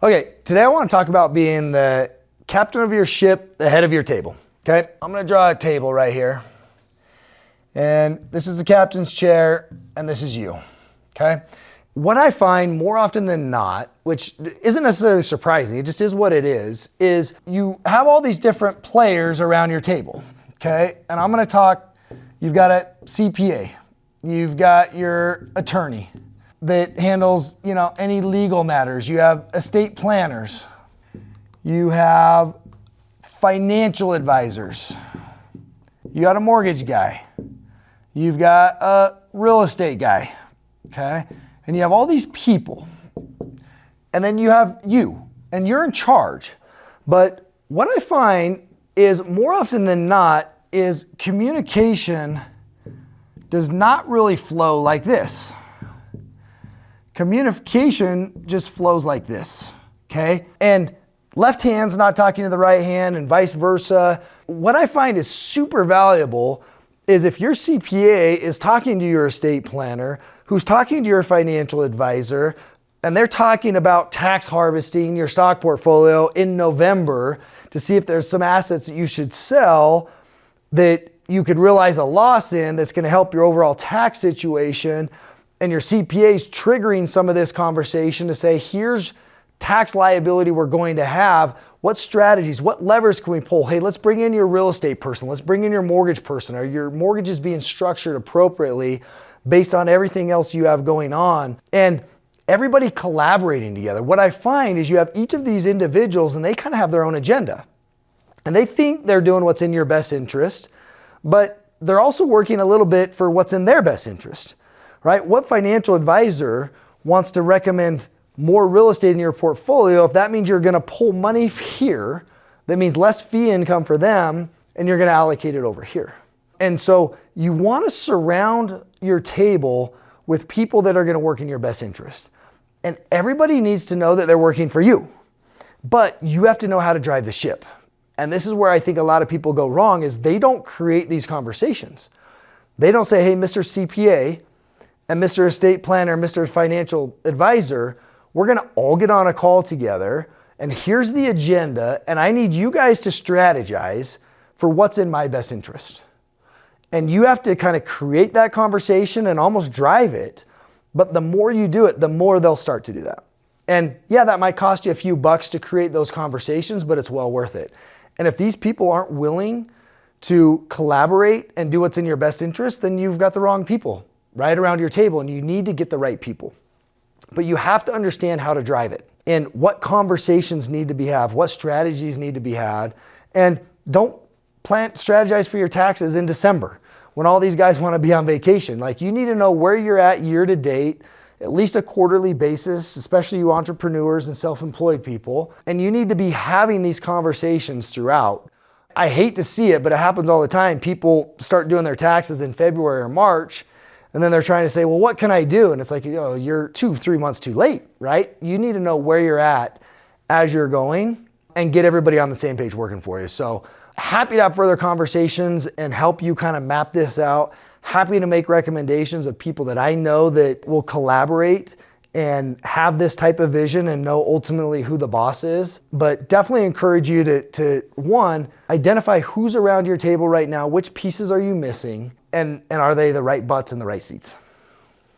Okay, today I want to talk about being the captain of your ship, the head of your table. Okay, I'm going to draw a table right here. And this is the captain's chair, and this is you. Okay? What I find more often than not, which isn't necessarily surprising, it just is what it is you have all these different players around your table. Okay? And I'm going to talk, you've got a CPA, you've got your attorney that handles, any legal matters. You have estate planners. You have financial advisors. You got a mortgage guy. You've got a real estate guy, okay? And you have all these people. And then you have you, and you're in charge. But what I find is more often than not is communication does not really flow like this. Communication just flows like this, okay? And left hand's not talking to the right hand and vice versa. What I find is super valuable is if your CPA is talking to your estate planner, who's talking to your financial advisor, and they're talking about tax harvesting your stock portfolio in November to see if there's some assets that you should sell that you could realize a loss in that's gonna help your overall tax situation, and your CPA's triggering some of this conversation to say, here's tax liability we're going to have. What strategies, what levers can we pull? Hey, let's bring in your real estate person. Let's bring in your mortgage person. Are your mortgages being structured appropriately based on everything else you have going on? And everybody collaborating together. What I find is you have each of these individuals and they kind of have their own agenda. And they think they're doing what's in your best interest, but they're also working a little bit for what's in their best interest, right? What financial advisor wants to recommend more real estate in your portfolio? If that means you're going to pull money here, that means less fee income for them, and you're going to allocate it over here. And so you want to surround your table with people that are going to work in your best interest. And everybody needs to know that they're working for you, but you have to know how to drive the ship. And this is where I think a lot of people go wrong is they don't create these conversations. They don't say, hey, Mr. CPA and Mr. Estate Planner, Mr. Financial Advisor, we're going to all get on a call together, and here's the agenda, and I need you guys to strategize for what's in my best interest. And you have to kind of create that conversation and almost drive it, but the more you do it, the more they'll start to do that. And yeah, that might cost you a few bucks to create those conversations, but it's well worth it. And if these people aren't willing to collaborate and do what's in your best interest, then you've got the wrong people right around your table, and you need to get the right people. But you have to understand how to drive it and what conversations need to be had, what strategies need to be had. And don't strategize for your taxes in December when all these guys want to be on vacation. Like, you need to know where you're at year to date, at least a quarterly basis, especially you entrepreneurs and self-employed people. And you need to be having these conversations throughout. I hate to see it, but it happens all the time. People start doing their taxes in February or March, and then they're trying to say, well, what can I do? And it's like, you're 2-3 months too late, right? You need to know where you're at as you're going and get everybody on the same page working for you. So happy to have further conversations and help you kind of map this out. Happy to make recommendations of people that I know that will collaborate and have this type of vision and know ultimately who the boss is. But definitely encourage you to one, identify who's around your table right now, which pieces are you missing, and are they the right butts in the right seats?